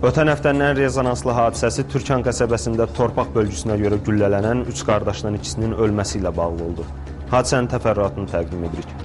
Ötən həftənin ən rezonanslı hadisəsi Türkan qəsəbəsində torpaq bölgüsünə görə güllələnən 3 qardaşdan ikisinin ölməsi ilə bağlı oldu. Hadisənin təfərrüatını təqdim edirik.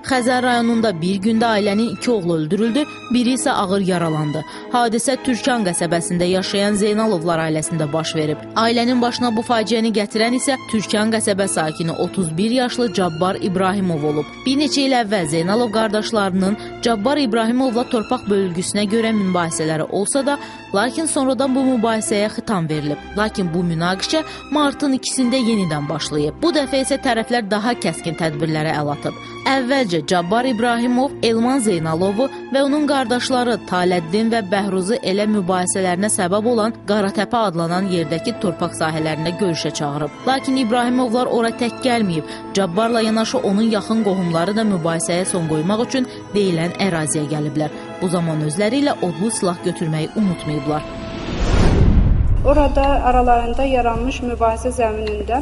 Xəzər rayonunda bir gündə ailənin 2 oğlu öldürüldü, biri isə ağır yaralandı. Hadisə Türkan qəsəbəsində yaşayan Zeynalovlar ailəsində baş verib. Ailənin başına bu faciəni gətirən isə Türkan qəsəbə sakini 31 yaşlı Cabbar İbrahimov olub. Bir neçə il əvvəl Zeynalov qardaşlarının Cabbar İbrahimovla torpaq bölgüsünə görə mübahisələri olsa da, lakin sonradan bu mübahisəyə xitam verilib. Lakin bu münaqişə martın 2-sində yenidən başlayıb. Bu dəfə isə tərəflər daha kəskin tədbirlərə əl atıb. Əvvəlcə Cabbar İbrahimov, Elman Zeynalovu və onun qardaşları Taləddin və Bəhruzu elə mübahisələrinə səbəb olan Qaratəpə adlanan yerdəki torpaq sahələrində görüşə çağırıb. Lakin İbrahimovlar ora tək gəlməyib. Cabbarla yanaşı onun yaxın qohumları da mübahisəyə son qoymaq üçün deyilən əraziyə gəliblər. Bu zaman özləri ilə odlu silah götürməyi unutmayıblar. Orada aralarında yaranmış mübahisə zəminində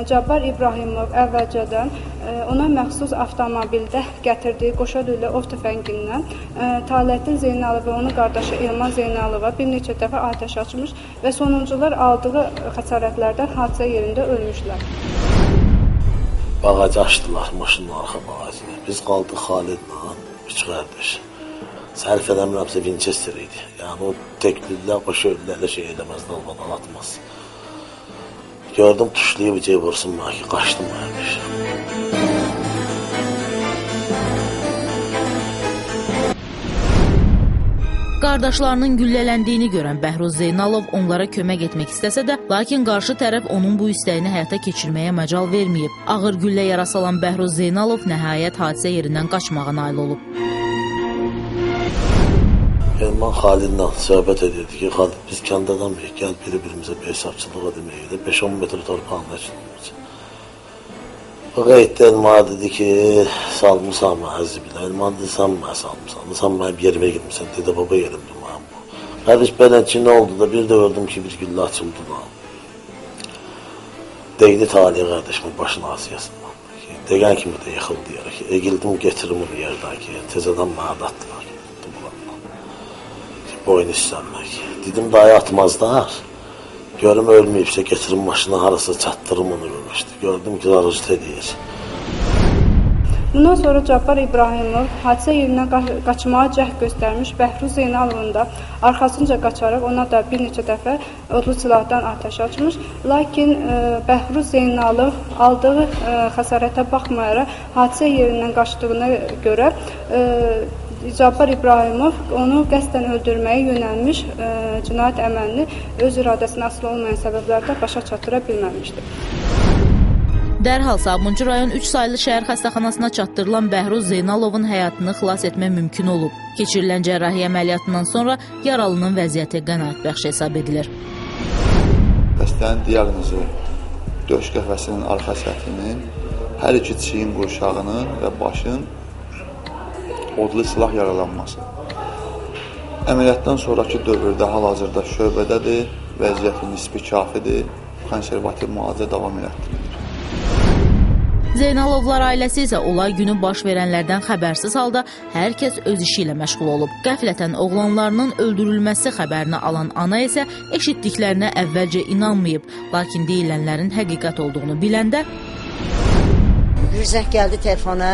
Cabbar İbrahimov əvvəlcədən ona məxsus avtomobildə gətirdiyi qoşa-lülə ov tüfəngindən Taləddin Zeynalov və onun qardaşı Elman Zeynalova bir neçə dəfə atəş açmış və sonuncular aldığı xəsarətlərdən hadisə yerində ölmüşlər. Bağacı açdılar maşının arxa bağacını. Biz qaldıq Xalidlə, 3 qardaş. Sərf eləmirəmsə Winchester idi. Yəni o teklillər, qoşa ölülərlə şey edəməzdi, olmadan atmaz. Gördüm, tuşlayıb ucaya vursun mənə ki, qaçdım mənəmiş. Qardaşlarının güllələndiyini görən Bəhruz Zeynalov onlara kömək etmək istəsə də, lakin qarşı tərəf onun bu istəyini həyata keçirməyə məcal verməyib. Ağır güllə yarası alan Bəhruz Zeynalov nəhayət hadisə yerindən qaçmağa nail olub. Elman Xalidlə söhbət edirdi ki, Xalid, biz kənd adamıyıq, gəl bir-birimizə hesabçılığa deməkdir, 5-10 metr torpağında açılmış. O qeyddə Elman dedi ki, salmışam mən həzibilə. Elman dedi, sən mənə salmışam, sən mənim yerimə gitmişsən, dedi, baba yerimdir mənim bu. Qardaş, belə ki, nə oldu da bir də gördüm ki, bir güllə açıldı da. Deydi taliyə qardaşımın başın asiyasından. Deyən kimi də yıxıldı yerə ki, egildim, getirim onu yerdən ki, tezədən mənə da atdılar. Boyun istənmək. Dedim, dayı atmazlar. Görüm ölməyibsə, getirim maşına harasa çatdırım onu görmüşdü. Gördüm ki, arıcıt edir. Bundan sonra Cabbar İbrahimov hadisə yerindən qaçmağa cəhd göstərmiş Bəhruz Zeynalovun da arxasınca qaçaraq ona da bir neçə dəfə odlu silahdan atəş açmış. Lakin Bəhruz Zeynalov aldığı xəsarətə baxmayaraq hadisə yerindən qaçdığına görə Cabbar İbrahimov onu qəsdən öldürməyə yönəlmiş cinayət əməlini öz iradəsinə asılı olmayan səbəblərdə başa çatdıra bilməmişdir. Dərhal Sabunçu rayon 3 saylı şəhər xəstəxanasına çatdırılan Bəhruz Zeynalovun həyatını xilas etmə mümkün olub. Keçirilən cərrahiyyə əməliyyatından sonra yaralının vəziyyəti qənaətbəxş hesab edilir. Xəstənin diaqnozu döş qəfəsinin arxa səthinin, hər iki çiyin qurşağının və başın odlu silah yaralanması. Əməliyyatdan sonraki dövrdə hal-hazırda şöbədədir, vəziyyəti nisbi kafidir, konservativ müalicə davam elətdirilir. Zeynalovlar ailəsi isə olay günü baş verənlərdən xəbərsiz halda hər kəs öz işi ilə məşğul olub. Qəflətən oğlanlarının öldürülməsi xəbərini alan ana isə eşitdiklərinə əvvəlcə inanmayıb, lakin deyilənlərin həqiqət olduğunu biləndə bir zəng gəldi telefona.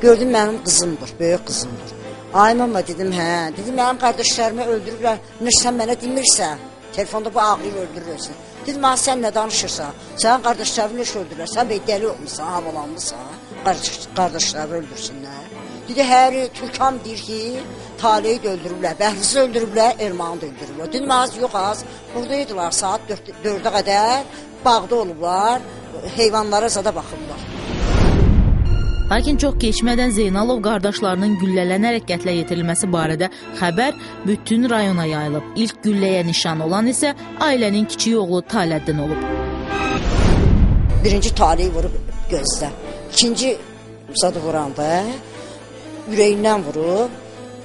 Gördüm mənim qızımdır, böyük qızımdır. Ay mama dedim, hə. Dedim, mənim qardaşlarımı öldürürlər. Sən mənə demirsən. Telefonda bu ağlayıb öldürürsən. Dedim, sən nə danışırsan? Sən qardaşlarını neş öldürürlər. Sən dəli olmuşsan, havalanmışsan. Qardaşlarını öldürsünlər. Dedi, hər Türkan deyir ki, Taleyi də öldürürlər, Bəhrizi öldürürlər, Ermanı da öldürürlər. Dedim, yox az. Buradaydılar saat 4-ə qədər. Bağda olublar. Heyvanlara zada baxırlar. Lakin çox keçmədən Zeynalov qardaşlarının güllələnərək qətlə yetirilməsi barədə xəbər bütün rayona yayılıb. İlk gülləyə nişan olan isə ailənin kiçik oğlu Taləddin olub. Birinci Taleyi vurub gözdə. İkinci zadı vuranda ürəyindən vurub.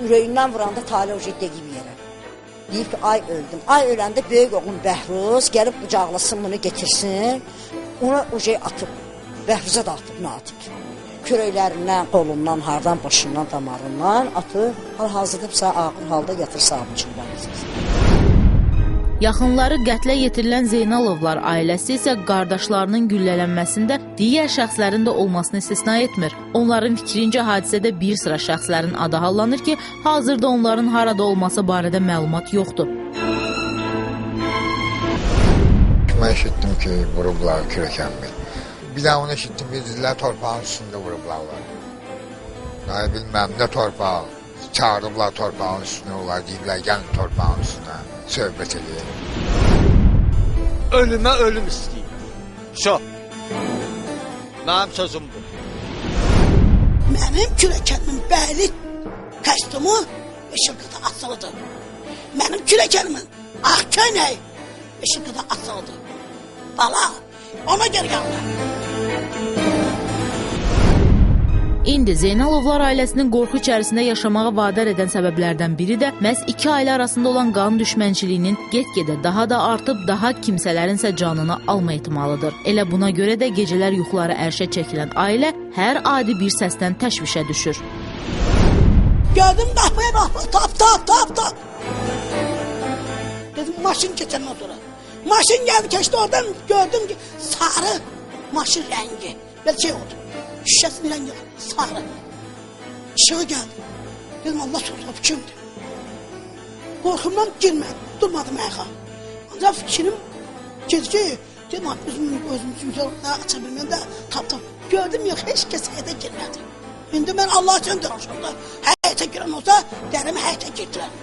Ürəyindən vuranda Taleyi o deyib yerə. Deyib ki, ay öldüm. Ay öləndə böyük oğlum Bəhruz gəlib qucaqlasın bunu getirsin. Ona o atıb. Bəhruz'a da atıb, nə atıb. kürəklərindən, qolundan, hardan, başından, damarından atıb, hal-hazırda ağır halda yatır sağlıqçı var. Yaxınları qətlə yetirilən Zeynalovlar ailəsi isə qardaşlarının güllələnməsində digər şəxslərin də olmasını istisna etmir. Onların fikrincə hadisədə bir sıra şəxslərin adı hallanır ki, hazırda onların harada olması barədə məlumat yoxdur. Mən eşitdim ki, vurublar kürəkənmi. Bir də onu eşitdim, dedilər torpağın üstündə vurublar. Bilməm, nə torpaq, çağırıblar torpağın üstünə, onlar deyiblər, gəlin torpağın üstünə. Söhbət edir. Ölümə ölüm istəyir. Şo. Mənim sözüm bu. Mənim kürəkənimin bəli kostyumu Işıqda asılıdır. Mənim kürəkənimin ağ köynəyi Işıqda asılıdır. Bala, ona gəl yanına. İndi Zeynalovlar ailəsinin qorxu içərisində yaşamağa vadar edən səbəblərdən biri də məhz iki ailə arasında olan qan düşmənçiliyinin get-gedə daha da artıb daha kimsələrin isə canını alma ehtimalıdır. Elə buna görə də gecələr yuxuları ərşə çəkilən ailə hər adi bir səsdən təşvişə düşür. Gördüm qapıya tap. Dedim maşın keçəndən sonra. Maşın gəldi keçdi oradan gördüm ki sarı maşın rəngi. Belə şey oldu. Şişəsinin rəngi sarı. Işığı gəldi. Dedim Allah sorulub kimdir? Qorxumdan girmədim. Durmadım ayağa. Ancaq fikrim gecə dedim özümüzü aça bilməyəm də tap. Gördüm yox heç kəs həyətə girmədi. İndi mən Allah üçün danışıram da həyətə girən olsa dərimi həyətə girdirəm.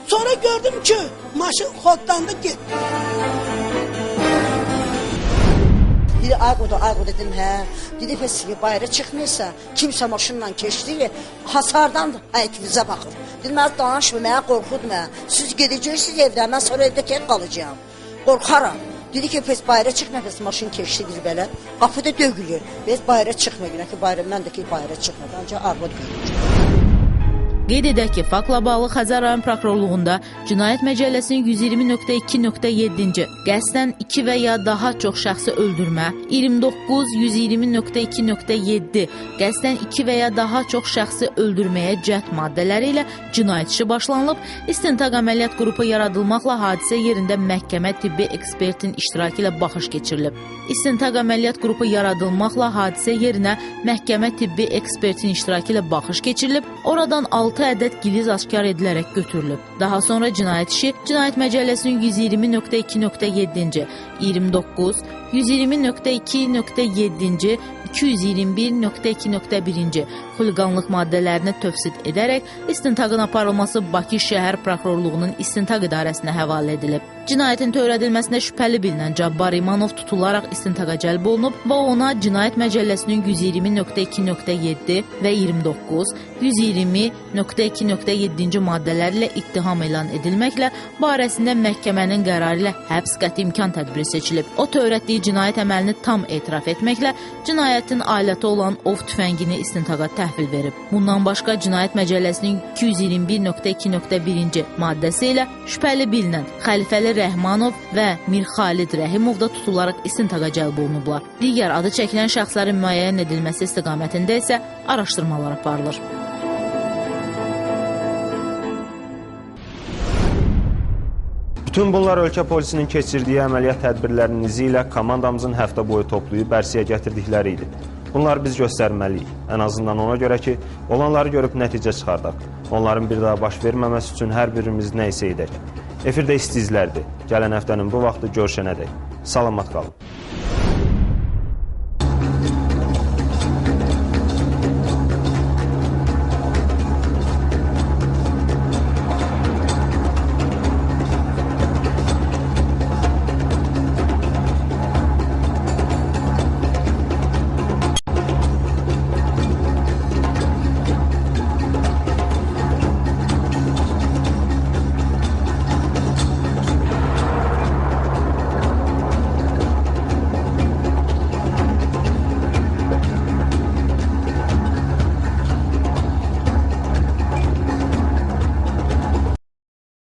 Sonra gördüm ki maşın xoddan da getdi. Biri ayqoda dedim, hə. Dedi ki, bayra çıxmırsa, kimsə maşınla keçdi, hasardan həyətinizə baxır. Dedim, mən danışmı, mənə qorxudur mənə. Siz gedəcəksiniz evdən, mən sonra evdə tək qalacağım. Qorxaram. Dedi ki, pes bayra çıxma, pes maşın keçdi bir belə. Qapıda dögülür. Pes bayra çıxma, günə ki, bayra, mən də ki, bayra çıxmadı, ancaq arvad görür. Qeyd edək ki, faktla bağlı Xəzər rayon prokurorluğunda Cinayət Məcəlləsinin 120.2.7-ci qəsdən 2 və ya daha çox şəxsi öldürmə, 29.120.2.7 qəsdən 2 və ya daha çox şəxsi öldürməyə cəhd maddələri ilə cinayət işi başlanılıb, istintaq əməliyyat qrupu yaradılmaqla hadisə yerində məhkəmə tibbi ekspertin iştirakı ilə baxış keçirilib. İstintaq əməliyyat qrupu yaradılmaqla hadisə yerinə məhkəmə tibbi ekspertin iştirakı ilə baxış keçirilib, oradan 6 ədəd giliz aşkar edilərək götürülüb. Daha sonra cinayət işi Cinayət Məcəlləsinin 120.2.7-ci, 29, 120.2.7-ci, 221.2.1-ci xuliqanlıq maddələrini tövsid edərək istintaqın aparılması Bakı şəhər prokurorluğunun istintaq idarəsinə həvalə edilib. Cinayətin törədilməsində şübhəli bilinən Cabbar İmanov tutularaq istintaqa cəlb olunub və ona Cinayət Məcəlləsinin 120.2.7 və 29, 120.2.7-ci maddələri ilə ittiham elan edilməklə barəsində məhkəmənin qərarı ilə həbs qəti imkan tədbiri seçilib. O törətdiyi cinayət əməlini tam etiraf etməklə cinayətin aləti olan ov tüfəngini istintaqa təhvil verib. Bundan başqa Cinayət Məcəlləsinin 221.2.1-ci maddəsi ilə şübhəli bilinən Xəlifəli Rəhmanov və Mirxalid Rəhimov da tutularaq istintaqa cəlb olunublar. Digər adı çəkilən şəxslərin müəyyən edilməsi istiqamətində isə araşdırmalar aparılır. Bütün bunlar ölkə polisinin keçirdiyi əməliyyat tədbirlərinin izi ilə komandamızın həftə boyu toplayıb bərsiyə gətirdikləri idi. Bunlar biz göstərməliyik. Ən azından ona görə ki, olanları görüb nəticə çıxardaq. Onların bir daha baş verməməsi üçün hər birimiz nə isə edək. Efirdə isti izlərdir. Gələn həftənin bu vaxtı görüşənədək. Salamat qalın.